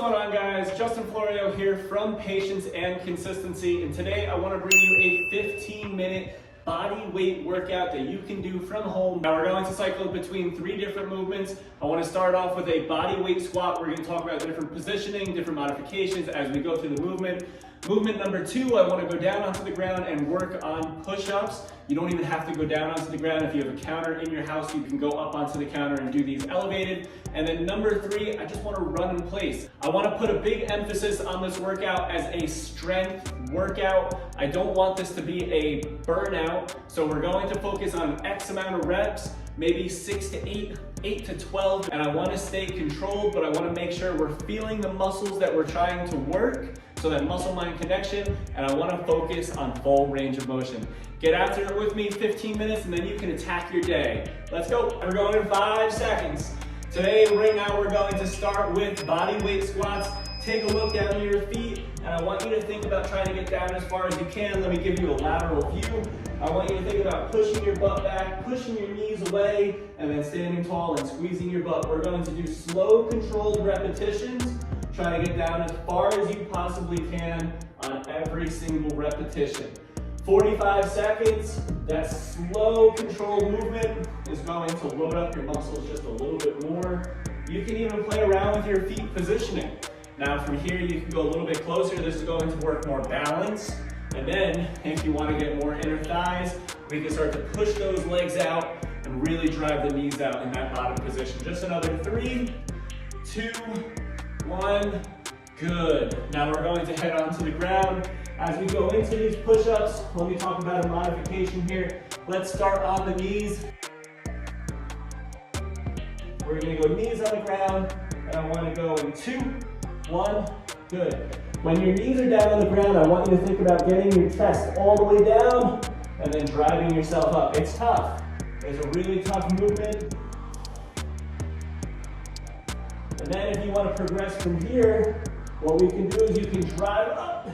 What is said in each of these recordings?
going on, guys? Justin Florio here from Patience and Consistency, and today I want to bring you a 15-minute body weight workout that you can do from home. Now we're going to cycle between 3 different movements. I want to start off with a body weight squat. We're going to talk about different positioning, different modifications as we go through the movement. Movement number 2, I want to go down onto the ground and work on push-ups. You don't even have to go down onto the ground. If you have a counter in your house, you can go up onto the counter and do these elevated. And then number 3, I just want to run in place. I want to put a big emphasis on this workout as a strength workout. I don't want this to be a burnout. So we're going to focus on X amount of reps, maybe 6 to 8, 8 to 12. And I want to stay controlled, but I want to make sure we're feeling the muscles that we're trying to work. So that muscle-mind connection, and I want to focus on full range of motion. Get after it with me, 15 minutes, and then you can attack your day. Let's go. We're going in 5 seconds. Today, right now, we're going to start with body weight squats. Take a look down at your feet, and I want you to think about trying to get down as far as you can. Let me give you a lateral view. I want you to think about pushing your butt back, pushing your knees away, and then standing tall and squeezing your butt. We're going to do slow, controlled repetitions. Try to get down as far as you possibly can on every single repetition. 45 seconds, that slow controlled movement is going to load up your muscles just a little bit more. You can even play around with your feet positioning. Now from here you can go a little bit closer. This is going to work more balance. And then if you want to get more inner thighs, we can start to push those legs out and really drive the knees out in that bottom position. Just another 3, 2, 1, good. Now we're going to head onto the ground. As we go into these push-ups, let me talk about a modification here. Let's start on the knees. We're gonna go knees on the ground, and I wanna go in 2, 1, good. When your knees are down on the ground, I want you to think about getting your chest all the way down, and then driving yourself up. It's tough. It's a really tough movement. And then if you want to progress from here, what we can do is you can drive up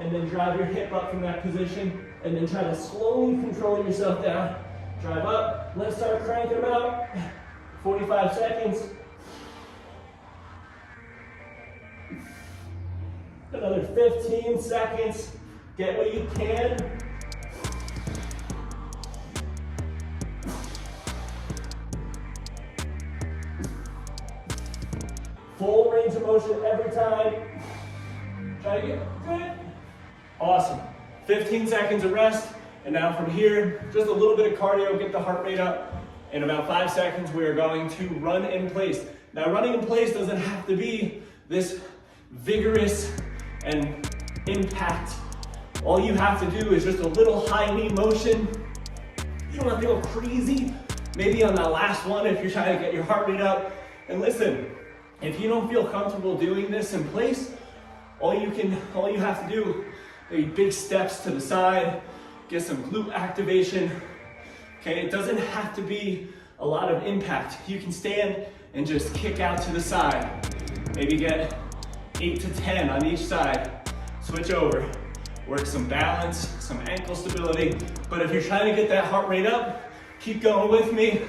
and then drive your hip up from that position and then try to slowly control yourself down. Drive up. Let's start cranking them out. 45 seconds. Another 15 seconds. Get what you can. Full range of motion every time. Try to get good. Awesome. 15 seconds of rest. And now from here, just a little bit of cardio, get the heart rate up. In about 5 seconds, we are going to run in place. Now running in place doesn't have to be this vigorous and impact. All you have to do is just a little high knee motion. You don't have to go crazy. Maybe on that last one if you're trying to get your heart rate up. And listen, if you don't feel comfortable doing this in place, all you have to do is big steps to the side, get some glute activation. Okay, it doesn't have to be a lot of impact. You can stand and just kick out to the side. Maybe get 8 to 10 on each side. Switch over. Work some balance, some ankle stability. But if you're trying to get that heart rate up, keep going with me.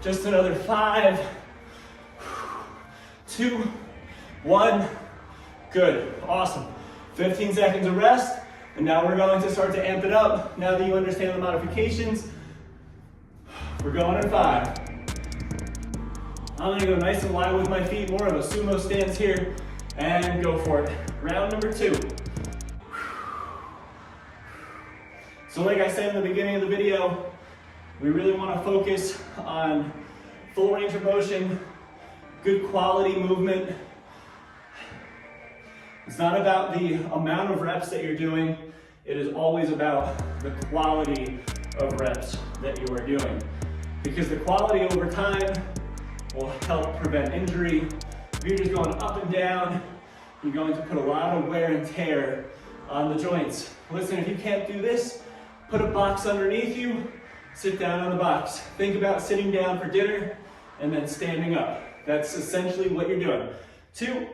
Just another 5, 2, 1, good, awesome. 15 seconds of rest, and now we're going to start to amp it up. Now that you understand the modifications, we're going in 5. I'm gonna go nice and wide with my feet, more of a sumo stance here, and go for it. Round number 2. So like I said in the beginning of the video, we really wanna focus on full range of motion, good quality movement. It's not about the amount of reps that you're doing. It is always about the quality of reps that you are doing. Because the quality over time will help prevent injury. If you're just going up and down, you're going to put a lot of wear and tear on the joints. Listen, if you can't do this, put a box underneath you, sit down on the box. Think about sitting down for dinner and then standing up. That's essentially what you're doing. 2,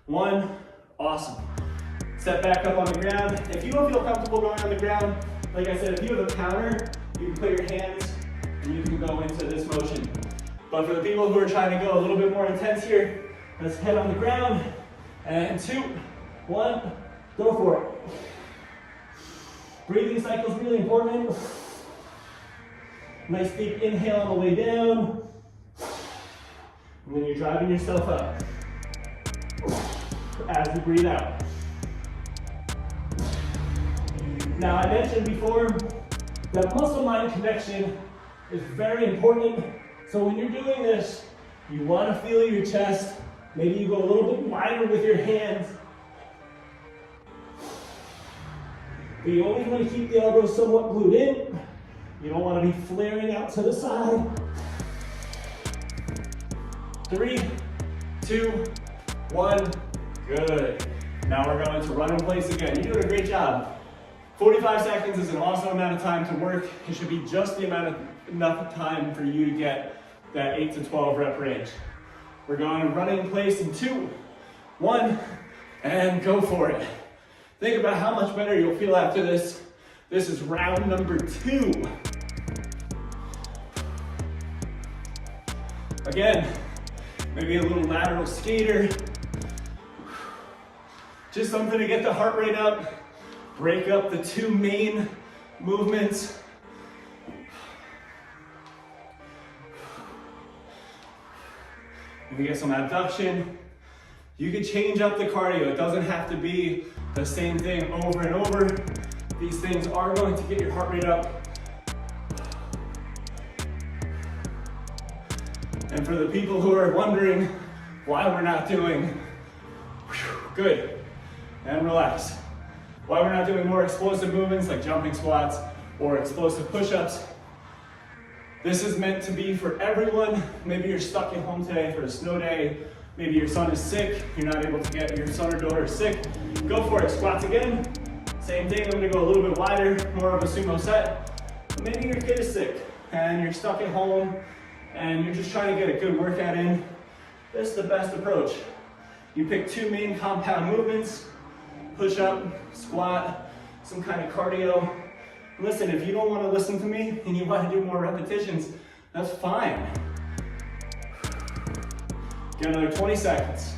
1, awesome. Step back up on the ground. If you don't feel comfortable going on the ground, like I said, if you have a counter, you can put your hands and you can go into this motion. But for the people who are trying to go a little bit more intense here, let's head on the ground And 2, 1, go for it. Breathing cycle is really important. Nice deep inhale on the way down. And then you're driving yourself up as you breathe out. Now, I mentioned before that muscle-mind connection is very important. So when you're doing this, you want to feel your chest. Maybe you go a little bit wider with your hands. But you always want to keep the elbows somewhat glued in. You don't want to be flaring out to the side. 3, 2, 1, good. Now we're going to run in place again. You're doing a great job. 45 seconds is an awesome amount of time to work. It should be just the enough time for you to get that 8 to 12 rep range. We're going to run in place in 2, 1, and go for it. Think about how much better you'll feel after this. This is round number 2. Again, maybe a little lateral skater. Just something to get the heart rate up. Break up the 2 main movements. We get some abduction. You can change up the cardio. It doesn't have to be the same thing over and over. These things are going to get your heart rate up. And for the people who are wondering why we're not doing, good, and relax. Why we're not doing more explosive movements like jumping squats or explosive push-ups. This is meant to be for everyone. Maybe you're stuck at home today for a snow day. Maybe your son is sick. You're not able to get your son or daughter sick. Go for it. Squats again. Same thing. I'm going to go a little bit wider, more of a sumo set. But maybe your kid is sick and you're stuck at home and you're just trying to get a good workout in. This is the best approach. You pick 2 main compound movements, push up, squat, some kind of cardio. Listen, if you don't want to listen to me and you want to do more repetitions, that's fine. Get another 20 seconds.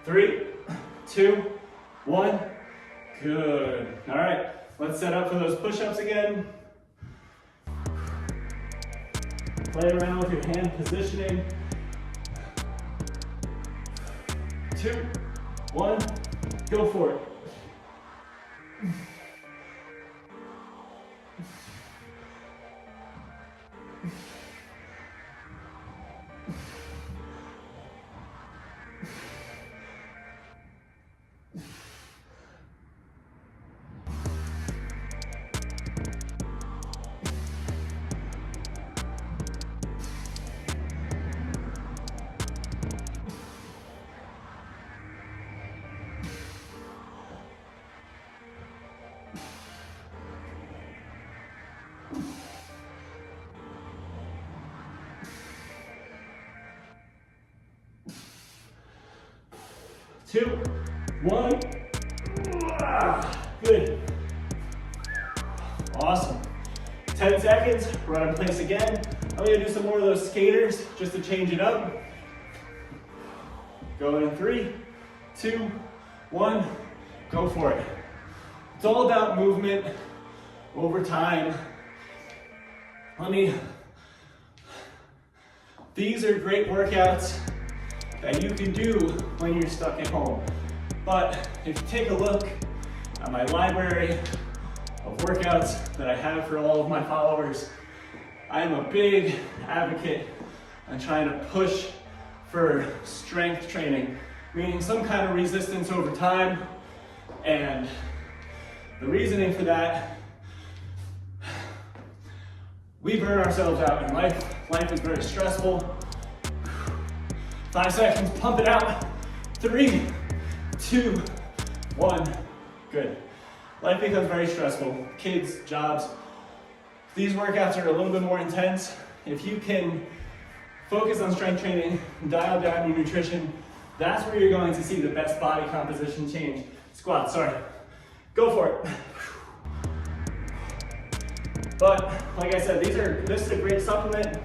Three, 2, 1. Good. All right, let's set up for those push-ups again. Play around with your hand positioning. 2, 1, go for it. Two, 1. Good. Awesome. 10 seconds, run in place again. I'm gonna do some more of those skaters just to change it up. Going in 3, 2, 1, go for it. It's all about movement over time. These are great workouts that you can do when you're stuck at home. But if you take a look at my library of workouts that I have for all of my followers, I am a big advocate on trying to push for strength training, meaning some kind of resistance over time. And the reasoning for that, we burn ourselves out in life. Life is very stressful. 5 seconds, pump it out. 3, 2, 1, good. Life becomes very stressful. Kids, jobs. These workouts are a little bit more intense. If you can focus on strength training, dial down your nutrition, That's where you're going to see the best body composition change. Squats, sorry. Go for it. But like I said, this is a great supplement.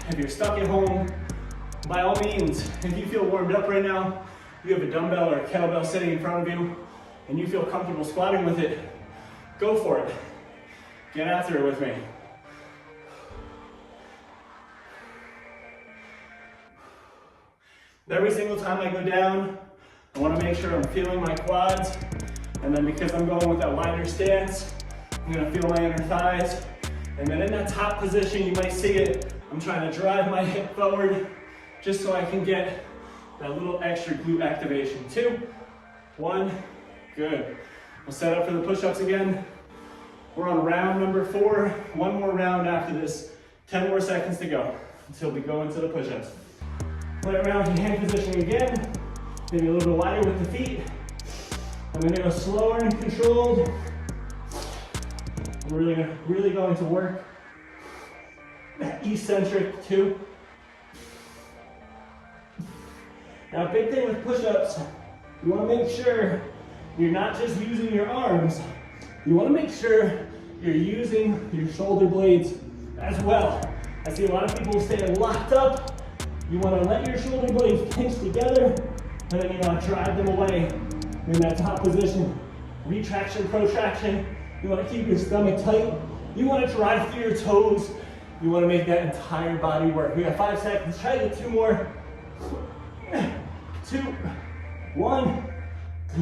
If you're stuck at home, by all means, if you feel warmed up right now, you have a dumbbell or a kettlebell sitting in front of you, and you feel comfortable squatting with it, go for it. Get after it with me. Every single time I go down, I want to make sure I'm feeling my quads, and then because I'm going with that wider stance, I'm going to feel my inner thighs, and then in that top position, you might see it, I'm trying to drive my hip forward just so I can get that little extra glute activation. 2, 1, good. We'll set up for the push-ups again. We're on round number 4, one more round after this, 10 more seconds to go until we go into the push-ups. Play around in hand position again, maybe a little bit wider with the feet. I'm gonna go slower and controlled. We're really going to work that eccentric 2. Now, big thing with push-ups, you wanna make sure you're not just using your arms, you wanna make sure you're using your shoulder blades as well. I see a lot of people stay locked up. You want to let your shoulder blades pinch together, and then you want to drive them away in that top position. Retraction, protraction. You want to keep your stomach tight. You want to drive through your toes. You want to make that entire body work. We got 5 seconds. Try to get 2 more. 2, 1.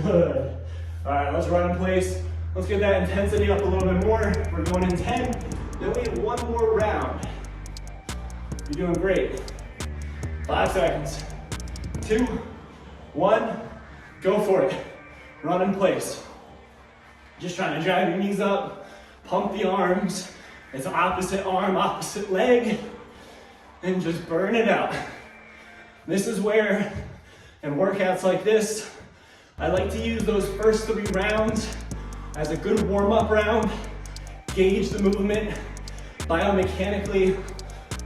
Good. All right, let's run in place. Let's get that intensity up a little bit more. We're going in 10. Then we have 1 more round. You're doing great. 5 seconds. 2, 1, go for it. Run in place. Just trying to drive your knees up, pump the arms. It's opposite arm, opposite leg, and just burn it out. This is where, in workouts like this, I like to use those first 3 rounds as a good warm-up round, gauge the movement, biomechanically,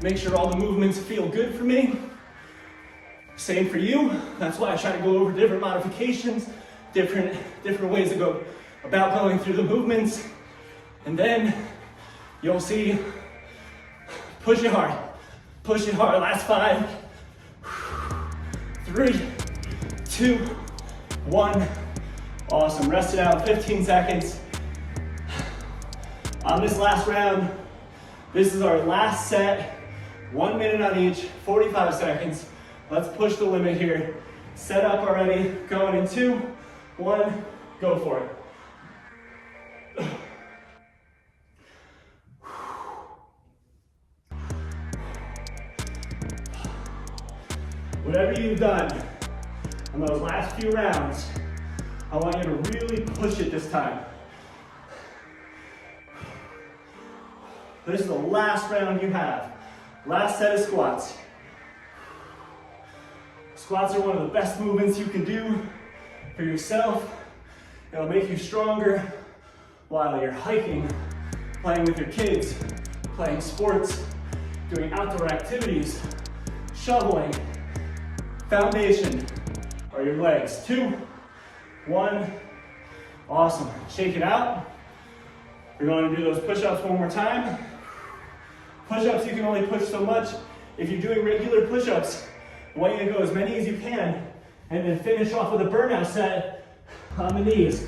make sure all the movements feel good for me. Same for you. That's why I try to go over different modifications, different ways to go about going through the movements. And then you'll see, push it hard. Push it hard. Last 5, 3, 2, 1. Awesome. Rest it out. 15 seconds. On this last round, this is our last set. 1 minute on each, 45 seconds. Let's push the limit here. Set up already. Going in 2, 1, go for it. Whatever you've done on those last few rounds, I want you to really push it this time. This is the last round you have. Last set of squats. Squats are one of the best movements you can do for yourself. It'll make you stronger while you're hiking, playing with your kids, playing sports, doing outdoor activities, shoveling, foundation, or your legs. 2, 1, awesome. Shake it out. We're going to do those push-ups one more time. Push-ups, you can only push so much. If you're doing regular push-ups, I want you to go as many as you can and then finish off with a burnout set on the knees.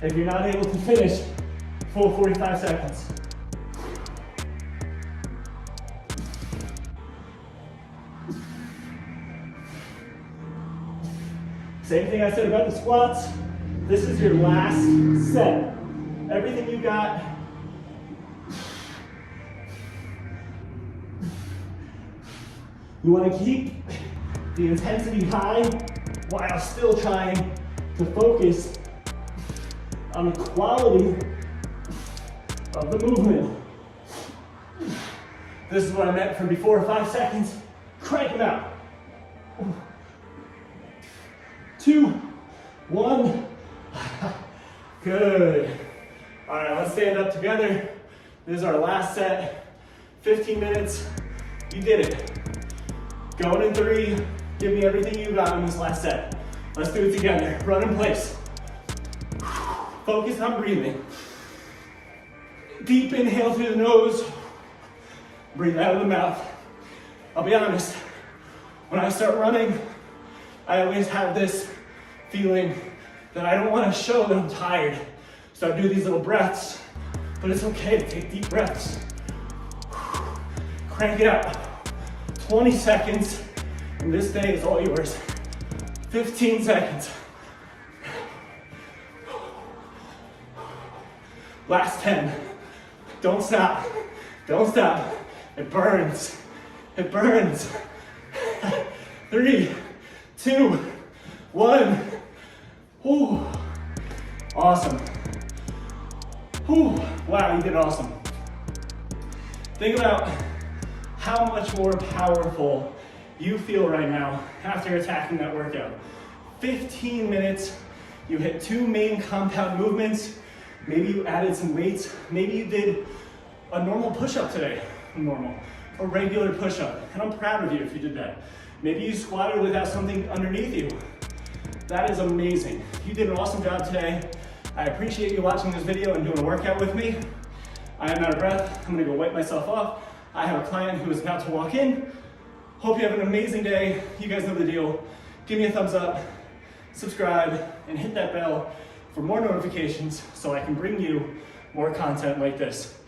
If you're not able to finish, full 45 seconds. Same thing I said about the squats. This is your last set. Everything you got. You want to keep the intensity high while still trying to focus on the quality of the movement. This is what I meant from before. 5 seconds. Crank them out. 2, 1. Good. All right, let's stand up together. This is our last set. 15 minutes. You did it. Going in 3, Give me everything you got in this last set. Let's do it together. Run in place. Focus on breathing. Deep inhale through the nose. Breathe out of the mouth. I'll be honest, when I start running, I always have this feeling that I don't want to show that I'm tired. So I do these little breaths, but it's okay to take deep breaths. Crank it out. 20 seconds, and this day is all yours. 15 seconds. Last 10. Don't stop. Don't stop. It burns. It burns. 3, 2, 1. Ooh. Awesome. Ooh. Wow, you did awesome. Think about how much more powerful you feel right now after attacking that workout. 15 minutes, you hit 2 main compound movements. Maybe you added some weights. Maybe you did a normal push-up today. A regular push-up. And I'm proud of you if you did that. Maybe you squatted without something underneath you. That is amazing. You did an awesome job today. I appreciate you watching this video and doing a workout with me. I am out of breath. I'm gonna go wipe myself off. I have a client who is about to walk in. Hope you have an amazing day. You guys know the deal. Give me a thumbs up, subscribe, and hit that bell for more notifications so I can bring you more content like this.